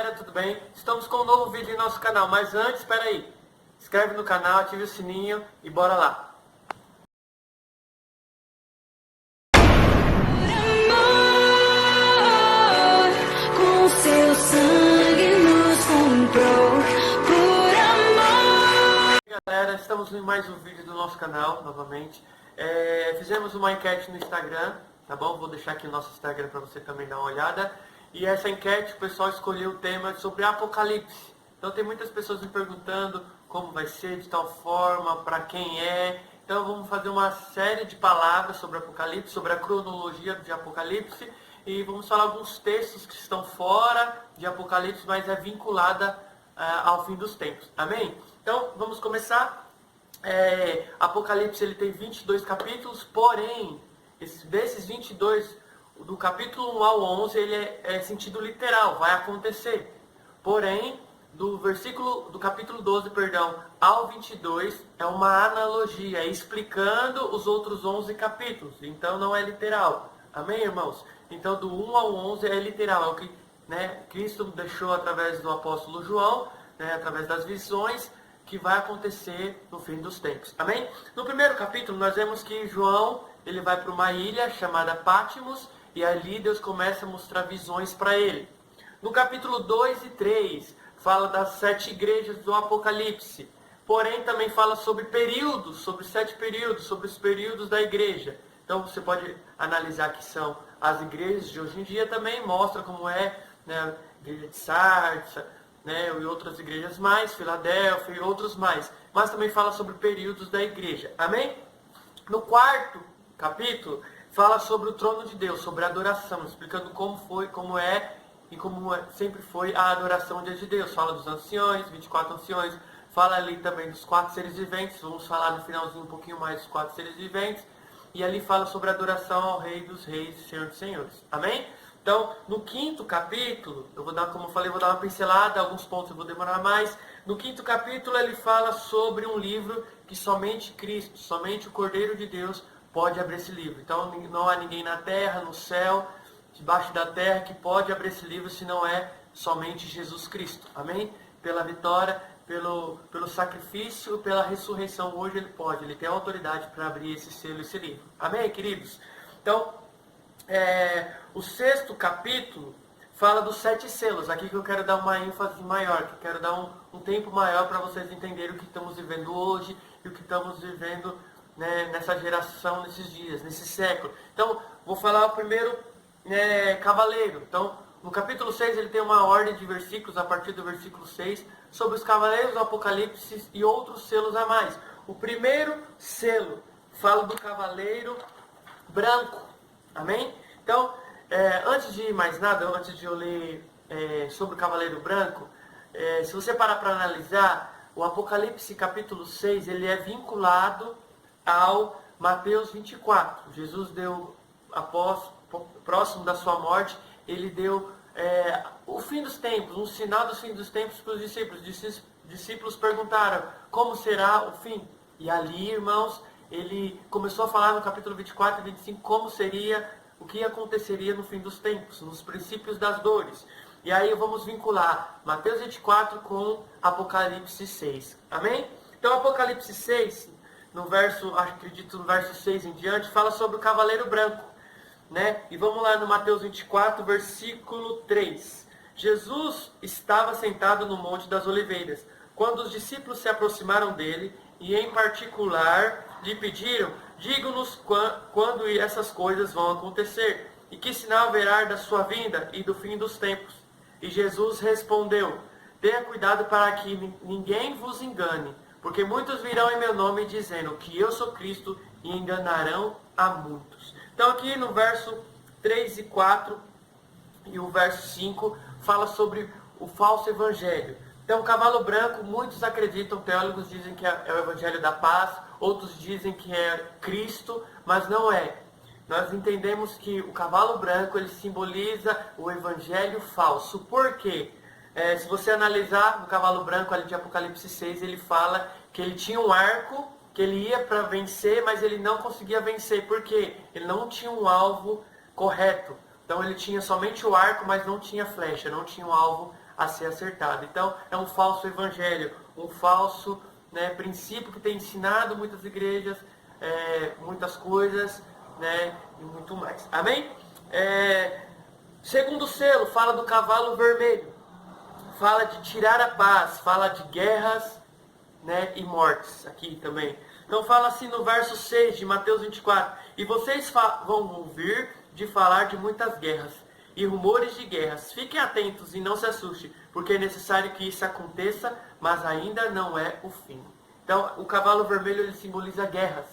galera, tudo bem? Estamos com um novo vídeo em nosso canal, mas antes, espera aí. Inscreve no canal, ative o sininho e bora lá. Com seu sangue nos comprou por amor. Galera, estamos em mais um vídeo do nosso canal, novamente. Fizemos uma enquete no Instagram, tá bom? Vou deixar aqui o nosso Instagram para você também dar uma olhada. E essa enquete, o pessoal escolheu o tema sobre Apocalipse. Então tem muitas pessoas me perguntando como vai ser, de tal forma, para quem é. Então vamos fazer uma série de palavras sobre Apocalipse, sobre a cronologia de Apocalipse. E vamos falar alguns textos que estão fora de Apocalipse, mas é vinculada ao fim dos tempos. Amém? Então vamos começar. Apocalipse ele tem 22 capítulos, porém, desses 22, do capítulo 1 ao 11, ele é sentido literal, vai acontecer. Porém, do capítulo 12, ao 22, é uma analogia, explicando os outros 11 capítulos. Então não é literal. Amém, irmãos? Então do 1 ao 11 é literal, é o que Cristo deixou através do apóstolo João, através das visões, que vai acontecer no fim dos tempos. Amém? No primeiro capítulo, nós vemos que João ele vai para uma ilha chamada Patmos, e ali Deus começa a mostrar visões para ele. No capítulo 2 e 3, fala das 7 igrejas do Apocalipse. Porém, também fala sobre períodos, sobre 7 períodos, sobre os períodos da igreja. Então, você pode analisar que são as igrejas de hoje em dia também, mostra como é, a igreja de Sardes, e outras igrejas mais, Filadélfia e outros mais. Mas também fala sobre períodos da igreja. Amém? No quarto capítulo, fala sobre o trono de Deus, sobre a adoração, explicando como foi, como é e como sempre foi a adoração diante de Deus. Fala dos anciões, 24 anciões, fala ali também dos 4 seres viventes, vamos falar no finalzinho um pouquinho mais dos 4 seres viventes, e ali fala sobre a adoração ao Rei dos Reis e Senhor dos Senhores. Amém? Então, no quinto capítulo, eu vou dar, como eu falei, vou dar uma pincelada, alguns pontos eu vou demorar mais. No quinto capítulo, ele fala sobre um livro que somente Cristo, somente o Cordeiro de Deus pode abrir esse livro. Então, não há ninguém na terra, no céu, debaixo da terra, que pode abrir esse livro, se não é somente Jesus Cristo. Amém? Pela vitória, pelo sacrifício, pela ressurreição, hoje ele pode. Ele tem autoridade para abrir esse selo, esse livro. Amém, queridos? Então, o sexto capítulo fala dos 7 selos. Aqui que eu quero dar uma ênfase maior, que eu quero dar um tempo maior para vocês entenderem o que estamos vivendo hoje e o que estamos vivendo nessa geração, nesses dias, nesse século. Então, vou falar o primeiro cavaleiro. Então, no capítulo 6 ele tem uma ordem de versículos, a partir do versículo 6, sobre os cavaleiros do Apocalipse e outros selos a mais. O primeiro selo fala do cavaleiro branco. Amém? Então, antes de mais nada, antes de eu ler sobre o cavaleiro branco, se você parar para analisar, o Apocalipse capítulo 6, ele é vinculado ao Mateus 24. Jesus deu, próximo da sua morte, ele deu o fim dos tempos, um sinal dos fins dos tempos para os discípulos. Os discípulos perguntaram, como será o fim? E ali, irmãos, ele começou a falar no capítulo 24 e 25 como seria, o que aconteceria no fim dos tempos, nos princípios das dores. E aí vamos vincular Mateus 24 com Apocalipse 6. Amém? Então Apocalipse 6, acredito no verso 6 em diante, fala sobre o cavaleiro branco. E vamos lá no Mateus 24, versículo 3. Jesus estava sentado no Monte das Oliveiras, quando os discípulos se aproximaram dele e em particular lhe pediram, diga-nos quando essas coisas vão acontecer, e que sinal haverá da sua vinda e do fim dos tempos. E Jesus respondeu, tenha cuidado para que ninguém vos engane, porque muitos virão em meu nome dizendo que eu sou Cristo e enganarão a muitos. Então aqui no verso 3 e 4 e o verso 5 fala sobre o falso evangelho. Então o cavalo branco, muitos acreditam, teólogos dizem que é o evangelho da paz, outros dizem que é Cristo, mas não é. Nós entendemos que o cavalo branco ele simboliza o evangelho falso. Por quê? Se você analisar o cavalo branco ali de Apocalipse 6, ele fala que ele tinha um arco, que ele ia para vencer, mas ele não conseguia vencer. Por quê? Ele não tinha um alvo correto. Então ele tinha somente o arco, mas não tinha flecha, não tinha um alvo a ser acertado. Então, é um falso evangelho, um falso, né, princípio que tem ensinado muitas igrejas, muitas coisas, né, e muito mais. Amém? Segundo selo, fala do cavalo vermelho. Fala de tirar a paz, fala de guerras, né, e mortes aqui também. Então fala assim no verso 6 de Mateus 24. E vocês vão ouvir de falar de muitas guerras e rumores de guerras. Fiquem atentos e não se assustem, porque é necessário que isso aconteça, mas ainda não é o fim. Então o cavalo vermelho ele simboliza guerras,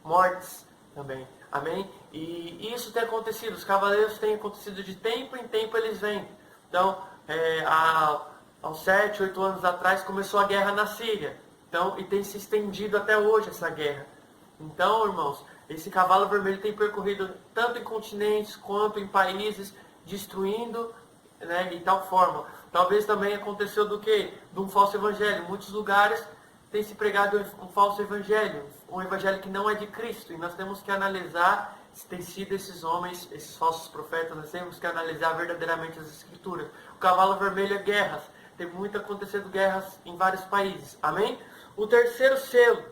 mortes também. Amém? E isso tem acontecido. Os cavaleiros têm acontecido de tempo em tempo, eles vêm. Então, há 7, 8 anos atrás começou a guerra na Síria. Então, e tem se estendido até hoje essa guerra. Então, irmãos, esse cavalo vermelho tem percorrido tanto em continentes quanto em países, destruindo, né, de tal forma. Talvez também aconteceu do quê? De um falso evangelho. Em muitos lugares tem se pregado um falso evangelho, um evangelho que não é de Cristo. E nós temos que analisar se tem sido esses homens, esses falsos profetas, nós temos que analisar verdadeiramente as Escrituras. O cavalo vermelho é guerras. Tem muito acontecendo guerras em vários países. Amém? O terceiro selo,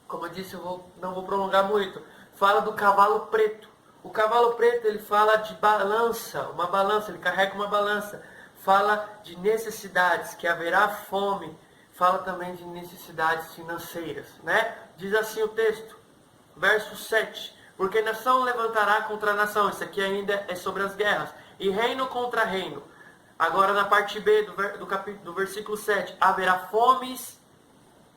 como eu disse, eu não vou prolongar muito, fala do cavalo preto. O cavalo preto, ele fala de balança, uma balança, ele carrega uma balança. Fala de necessidades, que haverá fome. Fala também de necessidades financeiras, né? Diz assim o texto, verso 7. Porque nação levantará contra nação. Isso aqui ainda é sobre as guerras. E reino contra reino. Agora na parte B do versículo 7. Haverá fomes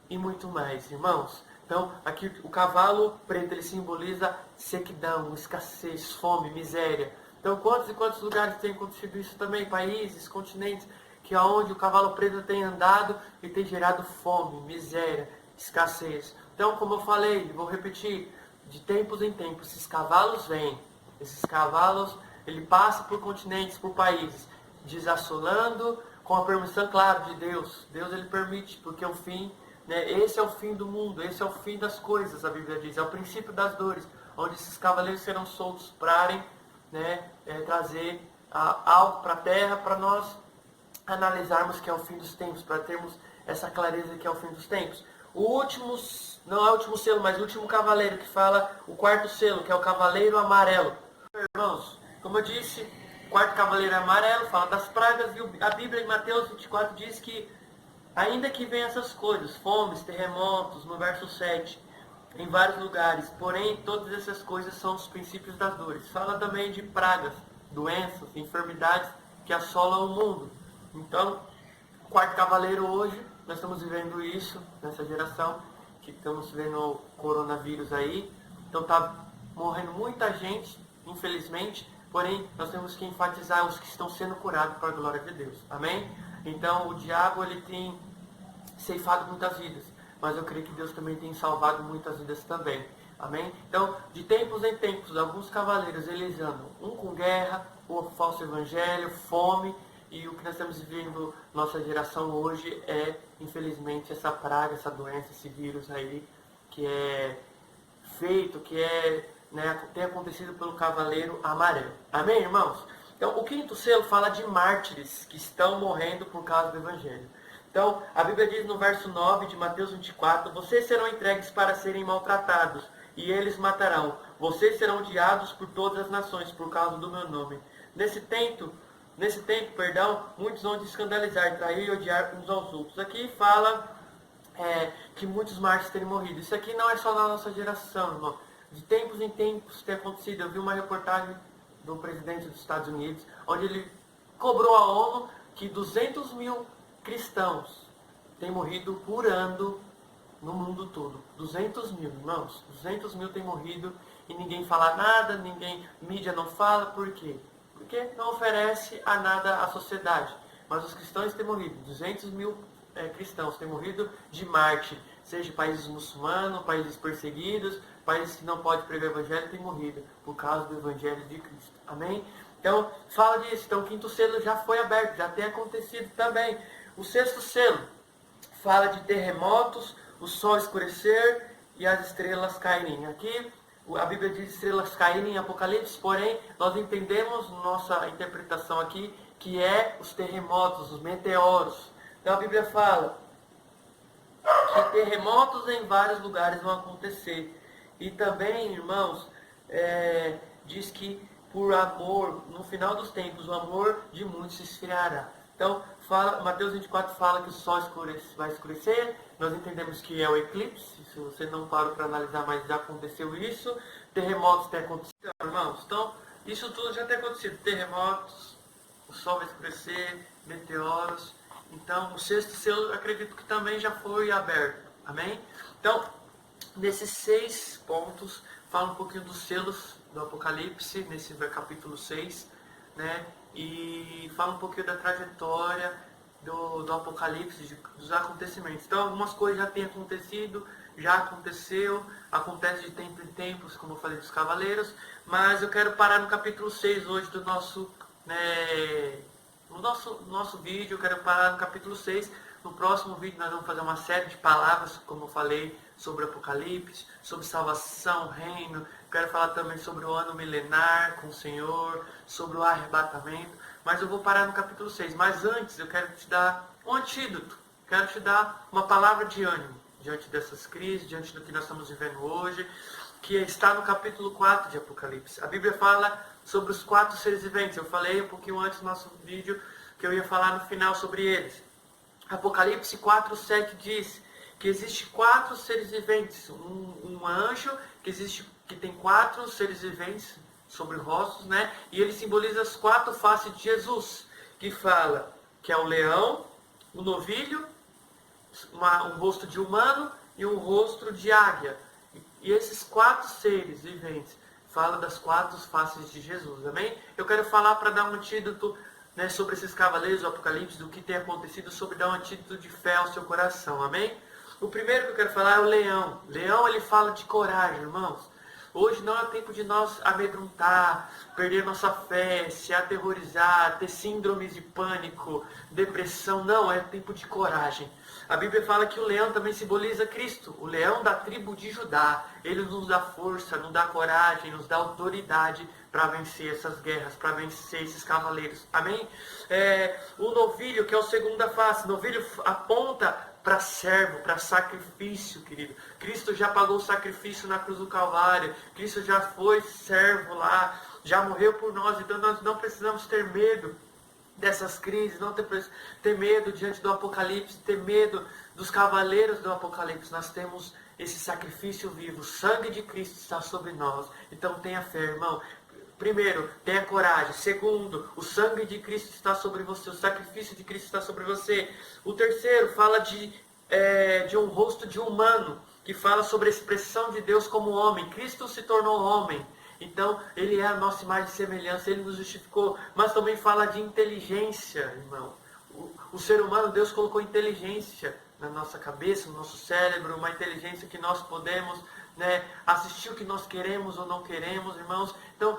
e muito mais, irmãos. Então, aqui o cavalo preto, ele simboliza sequidão, escassez, fome, miséria. Então, quantos e quantos lugares tem acontecido isso também? Países, continentes, que aonde o cavalo preto tem andado e tem gerado fome, miséria, escassez. Então, como eu falei, vou repetir, de tempos em tempos, esses cavalos vêm. Esses cavalos, ele passa por continentes, por países, desassolando, com a permissão, claro, de Deus. Deus, ele permite, porque o fim, né, esse é o fim do mundo, esse é o fim das coisas, a Bíblia diz. É o princípio das dores, onde esses cavaleiros serão soltos para, né, trazer algo para a terra, para nós analisarmos que é o fim dos tempos, para termos essa clareza que é o fim dos tempos. O último, não é o último selo, mas o último cavaleiro que fala, o quarto selo, que é o cavaleiro amarelo. Irmãos, como eu disse, o quarto cavaleiro é amarelo, fala das pragas, e a Bíblia em Mateus 24 diz que, ainda que venham essas coisas, fomes, terremotos, no verso 7, em vários lugares, porém, todas essas coisas são os princípios das dores. Fala também de pragas, doenças, enfermidades que assolam o mundo. Então, o quarto cavaleiro hoje, nós estamos vivendo isso, nessa geração, que estamos vendo o coronavírus aí. Então está morrendo muita gente, infelizmente, porém nós temos que enfatizar os que estão sendo curados para a glória de Deus. Amém? Então o diabo, ele tem ceifado muitas vidas, mas eu creio que Deus também tem salvado muitas vidas também. Amém? Então, de tempos em tempos, alguns cavaleiros, eles andam, um com guerra, o falso evangelho, fome. E o que nós estamos vivendo, nossa geração hoje, é, infelizmente, essa praga, essa doença, esse vírus aí, que é feito, que é, né, tem acontecido pelo cavaleiro amarelo. Amém, irmãos? Então, o quinto selo fala de mártires que estão morrendo por causa do Evangelho. Então, a Bíblia diz no verso 9 de Mateus 24, vocês serão entregues para serem maltratados, e eles matarão. Vocês serão odiados por todas as nações, por causa do meu nome. Nesse tempo, muitos vão se escandalizar, trair e odiar uns aos outros. Aqui fala que muitos mártires terem morrido. Isso aqui não é só na nossa geração, irmão. De tempos em tempos tem acontecido. Eu vi uma reportagem do presidente dos Estados Unidos, onde ele cobrou à ONU que 200 mil cristãos têm morrido por ano no mundo todo. 200 mil, irmãos. 200 mil têm morrido e ninguém fala nada, mídia não fala. Por quê? Porque não oferece a nada à sociedade. Mas os cristãos têm morrido. 200 mil cristãos têm morrido de mártir. Seja países muçulmanos, países perseguidos, países que não podem pregar o Evangelho, têm morrido por causa do Evangelho de Cristo. Amém? Então, fala disso. Então, o quinto selo já foi aberto, já tem acontecido também. O sexto selo fala de terremotos, o sol escurecer e as estrelas caírem. Aqui, a Bíblia diz estrelas caírem em Apocalipse, porém, nós entendemos, nossa interpretação aqui, que é os terremotos, os meteoros. Então a Bíblia fala que terremotos em vários lugares vão acontecer. E também, irmãos, diz que por amor, no final dos tempos, o amor de muitos se esfriará. Então, Mateus 24 fala que o sol vai escurecer. Nós entendemos que é o eclipse. Se você não parou para analisar, mas já aconteceu isso. Terremotos têm acontecido, irmãos. Então, isso tudo já tem acontecido. Terremotos, o sol vai escurecer, meteoros. Então, o sexto selo, eu acredito que também já foi aberto. Amém? Então, nesses 6 pontos, fala um pouquinho dos selos do Apocalipse, nesse capítulo 6, né? E fala um pouquinho da trajetória do Apocalipse, dos acontecimentos. Então, algumas coisas já têm acontecido, já aconteceu, acontece de tempo em tempos, como eu falei dos cavaleiros, mas eu quero parar no capítulo 6 hoje do nosso, no nosso vídeo. Eu quero parar no capítulo 6. No próximo vídeo nós vamos fazer uma série de palavras, como eu falei, sobre Apocalipse, sobre salvação, reino. Quero falar também sobre o ano milenar com o Senhor, sobre o arrebatamento. Mas eu vou parar no capítulo 6. Mas antes eu quero te dar um antídoto. Quero te dar uma palavra de ânimo diante dessas crises, diante do que nós estamos vivendo hoje, que está no capítulo 4 de Apocalipse. A Bíblia fala sobre os 4 seres viventes. Eu falei um pouquinho antes do nosso vídeo que eu ia falar no final sobre eles. Apocalipse 4:7 diz que existe 4 seres viventes. Um anjo que tem 4 seres viventes sobre rostos, né? E ele simboliza as 4 faces de Jesus, que fala que é o leão, o novilho, um rosto de humano e um rosto de águia. E esses 4 seres viventes falam das 4 faces de Jesus, amém? Eu quero falar para dar um antídoto, né, sobre esses cavaleiros do Apocalipse, do que tem acontecido, sobre dar um antídoto de fé ao seu coração, amém? O primeiro que eu quero falar é o leão. Leão, ele fala de coragem, irmãos. Hoje não é tempo de nós amedrontar, perder nossa fé, se aterrorizar, ter síndromes de pânico, depressão. Não, é tempo de coragem. A Bíblia fala que o leão também simboliza Cristo, o leão da tribo de Judá. Ele nos dá força, nos dá coragem, nos dá autoridade para vencer essas guerras, para vencer esses cavaleiros. Amém? O novilho, que é o segunda face, o novilho aponta para servo, para sacrifício, querido. Cristo já pagou o sacrifício na cruz do Calvário. Cristo já foi servo lá, já morreu por nós. Então nós não precisamos ter medo dessas crises, não ter medo diante do Apocalipse, ter medo dos cavaleiros do Apocalipse. Nós temos esse sacrifício vivo. O sangue de Cristo está sobre nós. Então tenha fé, irmão. Primeiro, tenha coragem. Segundo, o sangue de Cristo está sobre você. O sacrifício de Cristo está sobre você. O terceiro fala de um rosto de humano, que fala sobre a expressão de Deus como homem. Cristo se tornou homem. Então, ele é a nossa imagem e semelhança. Ele nos justificou. Mas também fala de inteligência, irmão. O ser humano, Deus colocou inteligência na nossa cabeça, no nosso cérebro. Uma inteligência que nós podemos, assistir o que nós queremos ou não queremos, irmãos. Então,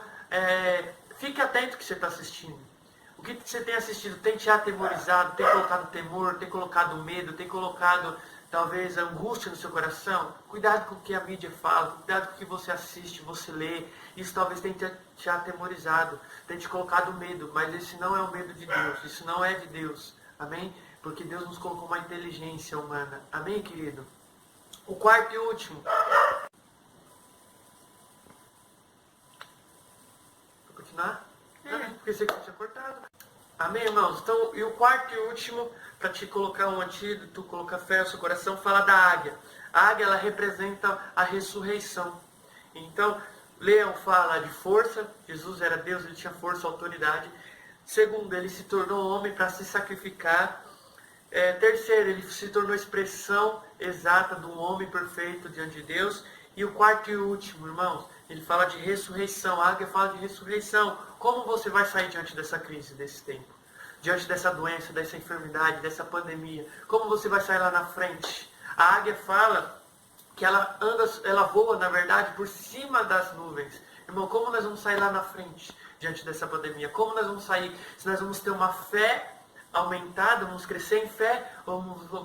fique atento ao que você está assistindo. O que você tem assistido tem te atemorizado, tem colocado temor, tem colocado medo, tem colocado talvez angústia no seu coração? Cuidado com o que a mídia fala, cuidado com o que você assiste, você lê. Isso talvez tenha te atemorizado, tenha te colocado medo, mas esse não é o medo de Deus, isso não é de Deus. Amém? Porque Deus nos colocou uma inteligência humana. Amém, querido? O quarto e último. Vou continuar? Não, porque você tinha cortado. Amém, irmãos? Então, e o quarto e último, para te colocar um antídoto, colocar fé no seu coração, fala da águia. A águia, ela representa a ressurreição. Então, leão fala de força. Jesus era Deus, ele tinha força, autoridade. Segundo, ele se tornou homem para se sacrificar. Terceiro, ele se tornou expressão exata de um homem perfeito diante de Deus. E o quarto e último, irmãos, ele fala de ressurreição. A águia fala de ressurreição. Como você vai sair diante dessa crise, desse tempo? Diante dessa doença, dessa enfermidade, dessa pandemia? Como você vai sair lá na frente? A águia fala que ela voa, na verdade, por cima das nuvens. Irmão, como nós vamos sair lá na frente, diante dessa pandemia? Como nós vamos sair? Se nós vamos ter uma fé aumentada, vamos crescer em fé, ou não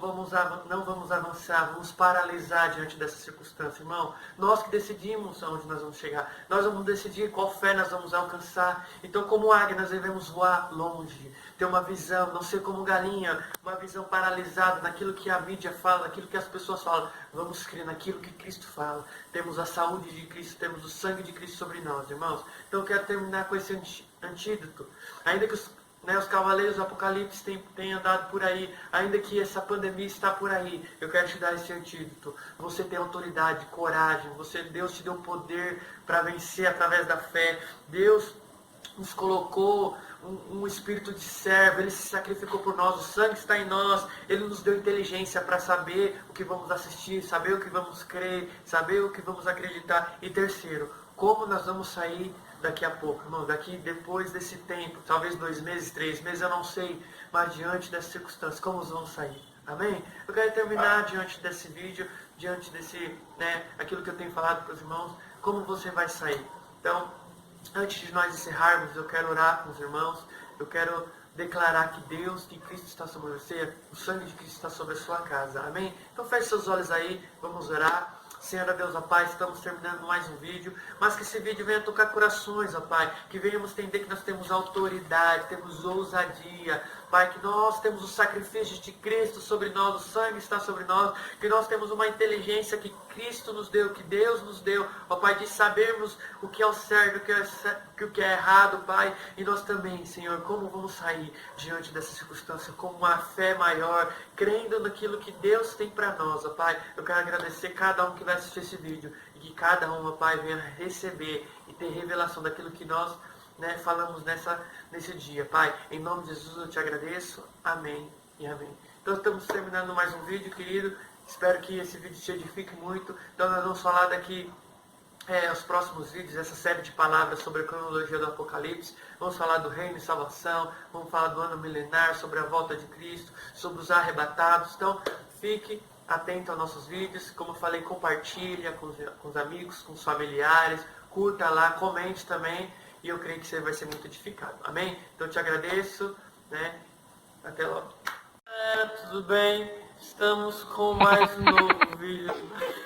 vamos avançar, vamos paralisar diante dessa circunstância, irmão. Nós que decidimos aonde nós vamos chegar, nós vamos decidir qual fé nós vamos alcançar. Então, como águia, nós devemos voar longe, ter uma visão, não ser como galinha, uma visão paralisada naquilo que a mídia fala, naquilo que as pessoas falam. Vamos crer naquilo que Cristo fala. Temos a saúde de Cristo, temos o sangue de Cristo sobre nós, irmãos. Então, eu quero terminar com esse antídoto. Ainda que os cavaleiros do Apocalipse têm andado por aí, ainda que essa pandemia está por aí, eu quero te dar esse antídoto. Você tem autoridade, coragem, Deus te deu poder para vencer através da fé. Deus nos colocou um espírito de servo, Ele se sacrificou por nós, o sangue está em nós, Ele nos deu inteligência para saber o que vamos assistir, saber o que vamos crer, saber o que vamos acreditar. E terceiro, como nós vamos sair daqui a pouco, irmão, depois desse tempo, talvez 2 meses, 3 meses, eu não sei, mas diante dessas circunstâncias, como nós vamos sair? Amém? Eu quero terminar diante desse vídeo, diante desse, aquilo que eu tenho falado para os irmãos, como você vai sair. Então, antes de nós encerrarmos, eu quero orar com os irmãos, eu quero declarar que Deus, que Cristo está sobre você, o sangue de Cristo está sobre a sua casa. Amém? Então feche seus olhos aí, vamos orar. Senhor, Deus, ó Pai, estamos terminando mais um vídeo, mas que esse vídeo venha tocar corações, ó Pai, que venhamos entender que nós temos autoridade, temos ousadia, Pai, que nós temos o sacrifício de Cristo sobre nós, o sangue está sobre nós, que nós temos uma inteligência que Cristo nos deu, que Deus nos deu, ó Pai, de sabermos o que é o certo, o que é errado, Pai, e nós também, Senhor, como vamos sair diante dessa circunstância, com uma fé maior, crendo naquilo que Deus tem para nós, ó Pai. Eu quero agradecer cada um que vai assistir esse vídeo, e que cada um, ó Pai, venha receber e ter revelação daquilo que nós falamos nesse dia, Pai. Em nome de Jesus eu te agradeço. Amém e amém. Então estamos terminando mais um vídeo, querido. Espero que esse vídeo te edifique muito. Então nós vamos falar daqui os próximos vídeos, essa série de palavras sobre a cronologia do Apocalipse. Vamos falar do reino e salvação, vamos falar do ano milenar, sobre a volta de Cristo, sobre os arrebatados. Então fique atento aos nossos vídeos. Como eu falei, compartilha com os amigos, com os familiares, curta lá, comente também. E eu creio que você vai ser muito edificado. Amém? Então eu te agradeço. Até logo. Tudo bem? Estamos com mais um novo vídeo.